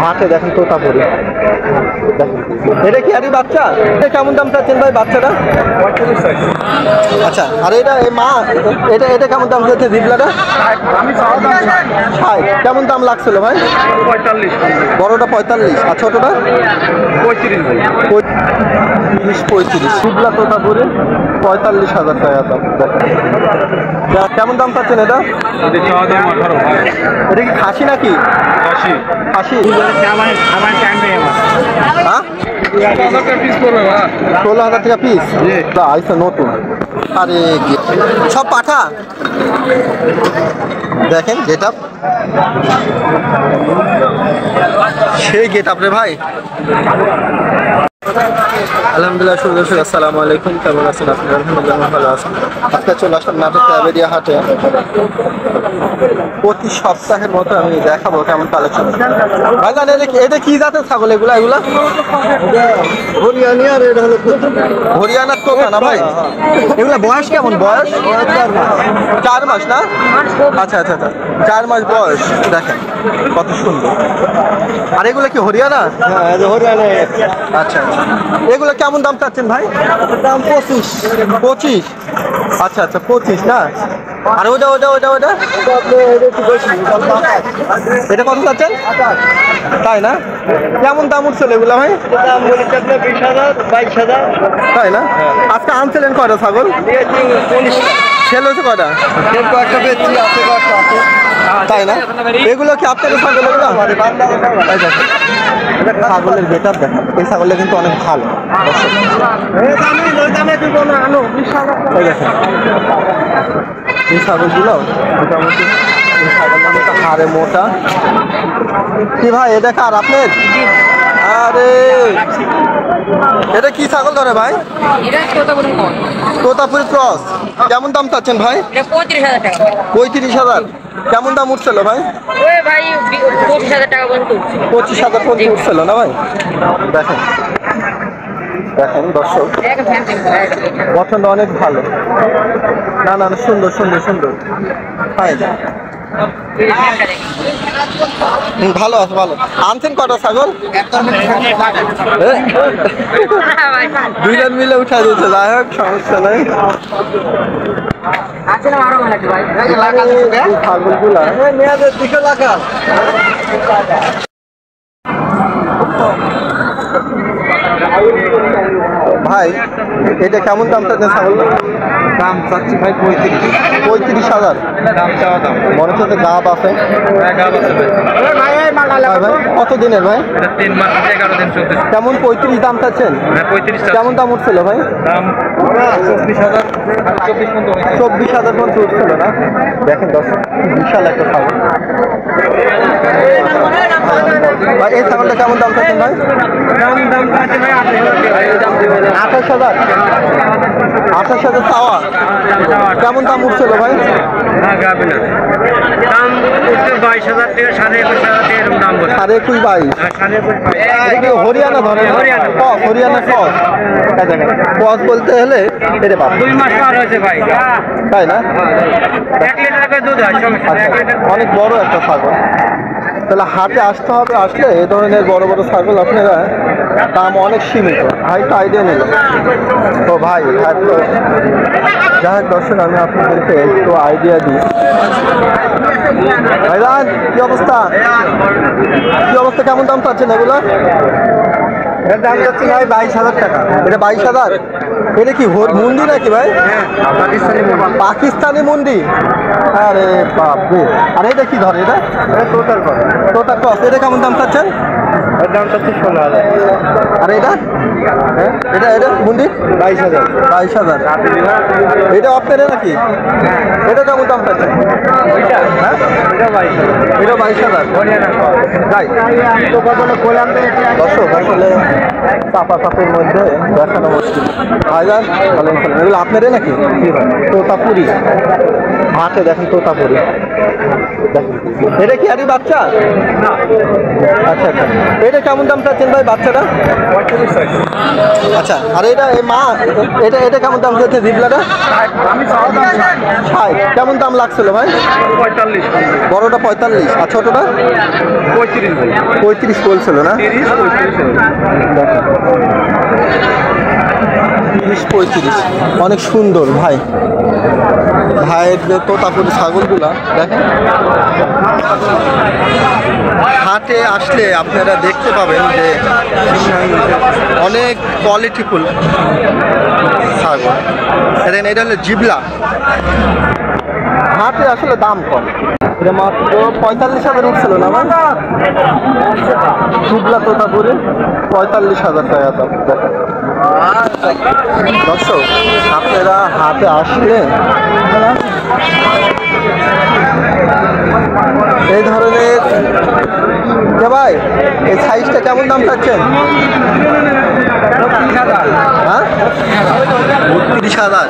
হাটে দেখেন তোতাপুরি। এটা কি আরই বাচ্চা? এটা কেমন দাম চাচ্ছেন ভাই বাচ্চাটা? আচ্ছা, আর এটা মা এটা এটা কেমন দাম চাচ্ছে জিবলাটা? 60। কেমন দাম লাগছিল ভাই? 45। বড়টা 45 আর ছোটটা 35 ভাই। 35। জিবলা তোতাপুরি 45,000 টাকা দাম। কেমন দাম পাচ্ছেন এটা? এটা চাওয়া দাম 18 ভাই। এটা কি খাসি নাকি? খাসি। খাসি? হ্যাঁ, 16,000 টাকা পিস পড়বে ভাই। 16,000 টাকা পিস। আইসা নতুন। আরে সব পাঠা দেখেন গেট আপ, সেই গেট আপ রে ভাই। আলহামদুলিল্লাহ শুভ দর্শক আসসালামু আলাইকুম, কেমন আছেন আপনারা? আলহামদুলিল্লাহ ভালো আছেন। আজকে চলে আসলাম নাটক ক্যাবেরিয়া হাটে। প্রতি সপ্তাহের মতো আমি দেখাবো কেমন কালেকশন। ভাইজান এটা কি জাতের ছাগল এগুলা? এগুলা হরিয়ানা আর এটা হলো হরিয়ানার তোতা না ভাই? এগুলা বয়স কেমন? বয়স 4 মাস না? আচ্ছা আচ্ছা আচ্ছা, 4 মাস বয়স। দেখেন কত সুন্দর। আর এগুলো কি হরিয়ানা? হ্যাঁ হরিয়ানা। আচ্ছা, এগুলো কেমন দাম চাচ্ছেন ভাই? দাম 25। আচ্ছা আচ্ছা 25 না? আর ওটা ওটা ওটা ওটা এটা কত চাচ্ছেন? তাই না? কেমন দাম উঠছিল এগুলো ভাই? 20,000 22,000। তাই না? আজকে আনছিলেন কয়টা ছাগল? সেল হয়েছে কয়টা? তাই না? এগুলো কি আপনাদের ছাগল? ছাগলের বেটার দেখেন, এই ছাগলটা কিন্তু অনেক ভালো। এই ছাগলগুলো মোটামুটি হাড়ে মোটা। কি ভাই এটা কার আপনার? আরে এটা কি ছাগল ধরে ভাই? তোতাপুরি ক্রস। কেমন দাম চাচ্ছেন ভাই? 35,000। কেমন দাম উঠছিল ভাই? 25,000 টাকা পর্যন্ত। 25,000 পর্যন্ত উঠছিল না ভাই? দেখেন দেখেন দর্শক, পছন্দ অনেক ভালো। না না সুন্দর সুন্দর সুন্দর। ভালো আছে ভালো। আনছেন কটা ছাগল? 2 জন মিলে উঠা দিয়েছে। যাই হোক সমস্যা নাই। ছাগলগুলা ভাই এটা কেমন দাম চাচ্ছেন ছাগল? দাম চাচ্ছি ভাই 35,000। দাম চাওয়া দাম। মনে হচ্ছে গাব আছে। গাব আছে ভাই। ভাই কত দিনের ভাই? 3 মাস 11 দিন চলতেছে। কেমন 35 দাম চাচ্ছেন? হ্যাঁ 35। কেমন দাম উঠছিল ভাই? দাম 24,000 24,000 পর্যন্ত উঠছিল না? দেখেন দর্শক বিশাল একটা ছাগল ভাই। এই ছাগলটা কেমন দাম চাচ্ছেন ভাই? দাম আছে ভাই 28,000। 28,000 চাওয়া। কেমন দাম উঠছিল ভাই? হ্যাঁ গাবি না। দাম উঠছে 22,000 থেকে 21,000 থেকে এরকম দাম বলে। 21,5 22। হরিয়ানা ধরে? হরিয়ানা ক্রস। দেখেন ক্রস বলতে হলে এটা 2 মাস পার হয়েছে ভাই। তাই না? 1 লিটার করে দুধ হয়। অনেক বড় একটা ছাগল। তাহলে হাটে আসতে হবে, আসলে এই ধরনের বড় বড় ছাগল আপনারা দাম অনেক সীমিত। ভাই তো আইডিয়া নিল তো ভাই হাট তো যাই হোক দর্শক, আমি আপনাদেরকে একটু আইডিয়া দিই। ভাইজান কি অবস্থা? কি অবস্থা? কেমন দাম পাচ্ছেন এগুলো? এর দাম যাচ্ছে ভাই 22,000 টাকা। এটা 22,000। এটা কি মুন্ডি নাকি ভাই? পাকিস্তানি মুন্ডি। আরে বাপরে। আর এটা কি ধরে? এটা তোতা ক্রস। এটা কেমন দাম চাচ্ছেন? এর দাম চাচ্ছে 16,000। আর এটা এটা এটা মুন্ডি 22,000। 22,000। এটা আপনার নাকি? এটা কেমন দাম চাচ্ছেন? হ্যাঁ এটা 22,000। তাই দর্শক আসলে চাপা চাপের মধ্যে দেখানো মুশকিল। ভাইজান ভালো। এগুলো আপনারই নাকি? তোতাপুরি হাতে দেখেন তোতাপুরি। এটা কি আরই বাচ্চা? আচ্ছা আচ্ছা, এটা কেমন দাম চাচ্ছেন ভাই বাচ্চাটা? আচ্ছা, আর এটা এই মা এটা এটা কেমন দাম চাচ্ছে জিবলাটা? 60। কেমন দাম লাগছিল ভাই? 45, বড়টা 45 আর ছোটটা 35 বলছিল না? 35 অনেক সুন্দর ভাই। ভাইয়ের যে তোতাপুরি ছাগলগুলা দেখেন, হাটে আসলে আপনারা দেখতে পাবেন যে অনেক কোয়ালিটিফুল ছাগল। দেখেন এটা হলো জিবলা, হাটে আসলে দাম কম। এটা মাত্র 45,000 উঠছিল না ভাই? জিবলা তোতাপুরি 45,000 টাকা দাম। দেখেন দর্শক, আপনারা হাটে আসলে এই ধরনের ভাই এই সাইজটা কেমন দাম চাচ্ছেন? হ্যাঁ 32,000।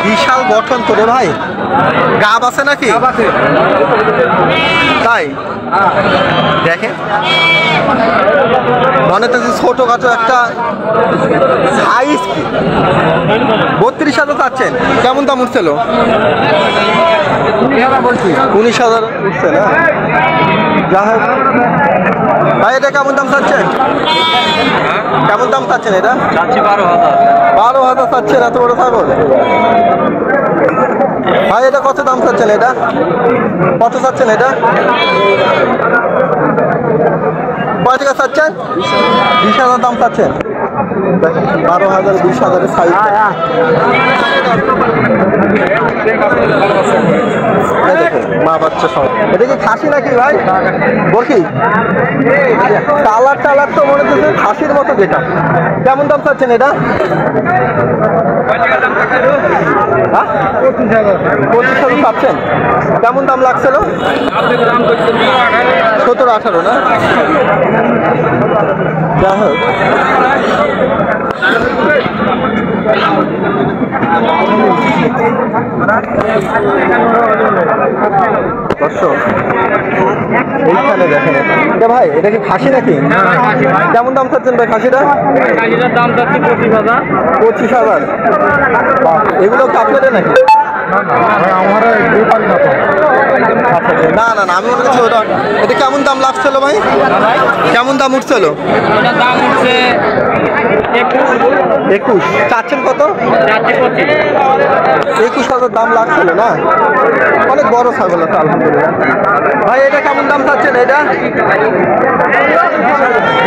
বিশাল গঠন করে ভাই, গাব আছে নাকি? তাই দেখেন মনে তো ছোটখাটো একটা সাইজ। কি 32,000 চাচ্ছেন? কেমন দাম উঠছিল? 19,000 উঠছে না? যা হোক ভাই, এটা কেমন দাম চাচ্ছেন? কেমন দাম চাচ্ছেন এটা? 12,000 চাচ্ছেন? এত বড় ছাগল ভাই, এটা কত দাম চাচ্ছেন? এটা কত চাচ্ছেন? এটা কয় টাকা চাচ্ছেন? 20,000 দাম চাচ্ছেন? 12,000 20,000 সাইজ। মা বাচ্চা সব। এটা কি খাসি নাকি ভাই? বলছি কালার টালার তো মনে হচ্ছে খাসির মতো। যেটা কেমন দাম চাচ্ছেন এটা? 25,000 চাচ্ছেন? কেমন দাম লাগছিল? 17-18 না? যা হোক দর্শক, এইখানে দেখেন ভাই, এটা কি খাসি নাকি? কেমন দাম চাচ্ছেন ভাই খাসিটা? দাম চাচ্ছি 25,000। 25,000। এগুলো কি আপনাদের নাকি? না না না, আমি মনে করছি ওটা। এটা কেমন দাম লাগছিল ভাই? কেমন দাম উঠছিল? দাম উঠছে 21। চাচ্ছেন কত? 21,000 দাম লাগছিল না? অনেক বড় ছাগল আছে আলহামদুলিল্লাহ। ভাই এটা কেমন দাম চাচ্ছেন? এটা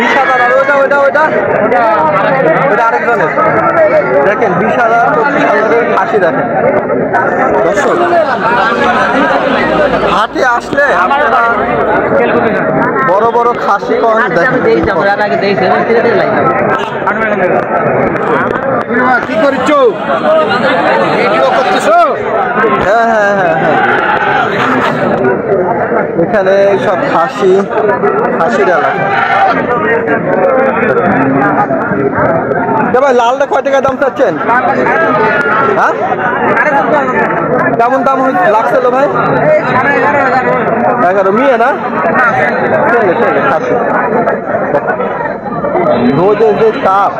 20,000। আর ওইটা ওইটা ওইটা ওইটা আরেকজনের। দেখেন 20,000 25,000 খাসি। দেখেন দর্শক, হাটে আসলে আপনারা বড় বড় খাসি কম দেখেন। কি করছো? হ্যাঁ হ্যাঁ হ্যাঁ হ্যাঁ, এখানে সব খাসির এলাকা। ভাই লালটা কয় টাকা দাম চাচ্ছেন? হ্যাঁ কেমন দাম লাগছিল ভাই? 11 মিয়ে না? ছেলে ছেলে খাসি। রোদের যে তাপ,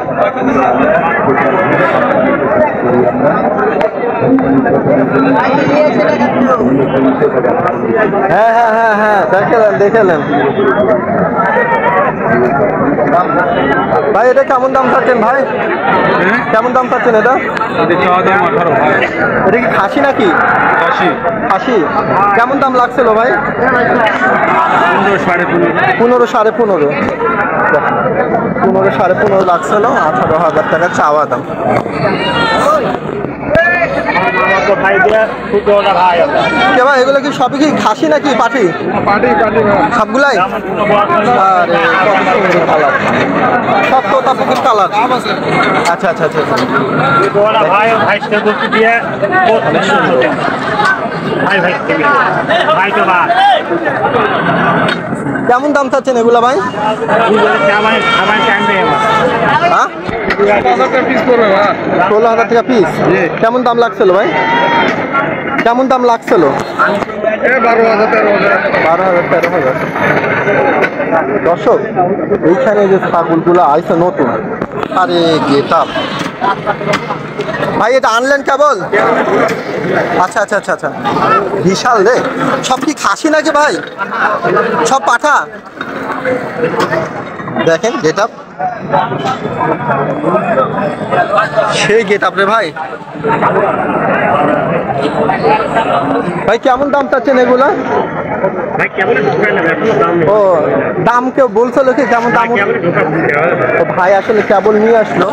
হ্যাঁ হ্যাঁ হ্যাঁ হ্যাঁ, দেখেলেন ভাই। এটা কেমন দাম চাচ্ছেন ভাই? কেমন দাম চাচ্ছেন এটা? এটা কি খাসি নাকি? খাসি। কেমন দাম লাগছিল ভাই? 15 15.5। 15 লাগছিল। 18,000 টাকা চাওয়া দাম। ভাই এগুলো কি সবই কি খাসি নাকি পাঠি? সবগুলাই? আরে কত সুন্দর কালার, সব তোতাপুরির কালার। আচ্ছা আচ্ছা আচ্ছা, কেমন দাম চাচ্ছেন এগুলা ভাই? হ্যাঁ 16,000 টাকা পিস। কেমন দাম লাগছিল ভাই? কেমন দাম লাগছিল? 12,000-13,000। দর্শক, এইখানে যে ছাগলগুলো আইছে নতুন, আরে গেটআপ ভাই, এটা আনলেন কেবল? আচ্ছা আচ্ছা আচ্ছা আচ্ছা, বিশাল রে। সব কি খাসি নাকি ভাই? সব পাঠা? দেখেন গেটআপ, সেই গেটআপ রে ভাই। ভাই কেমন দাম চাচ্ছেন এগুলা? ভাই কেমন দাম? ও দাম কেউ বলছিল কি কেমন দাম? তো ভাই আসলে কেবল নিয়ে আসলো,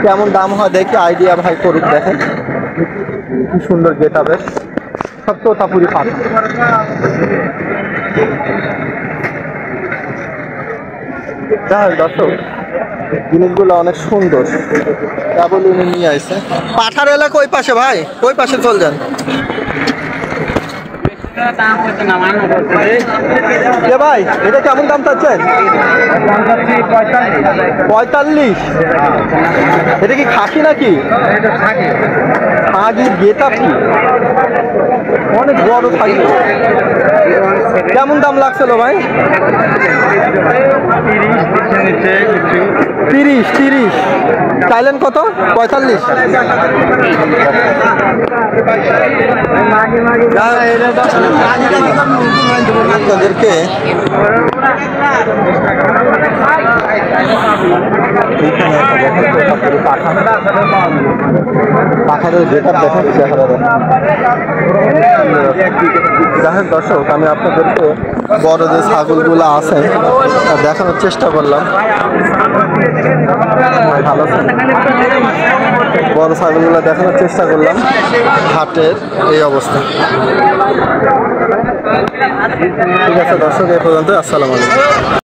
কেমন দাম হয় দেখি আইডিয়া ভাই করুক। দেখেন কি সুন্দর গেট হবে, সব তোতাপুরি পাখি। দর্শক, জিনিসগুলো অনেক সুন্দর, কেবল উনি নিয়ে আসছে। পাঠার এলাকা ওই পাশে ভাই, ওই পাশে চল যান। ভাই এটা কেমন দাম চাচ্ছেন? 45। এটা কি খাসি নাকি? খাসির গেটআপ কি অনেক বড় খাসি। কেমন দাম লাগছিল ভাই? 30। চাইলেন কত? 45। আপনাদেরকে পাখারের গেটআপ দেখেন, চেহারা দেখেন। দেখেন দর্শক, আমি আপনাদেরকে বড় যে ছাগলগুলো আছে দেখানোর চেষ্টা করলাম। ভালো বড় ছাগলগুলো দেখানোর চেষ্টা করলাম। হাটের এই অবস্থা। ঠিক আছে দর্শক, এই পর্যন্ত। আসসালামু আলাইকুম।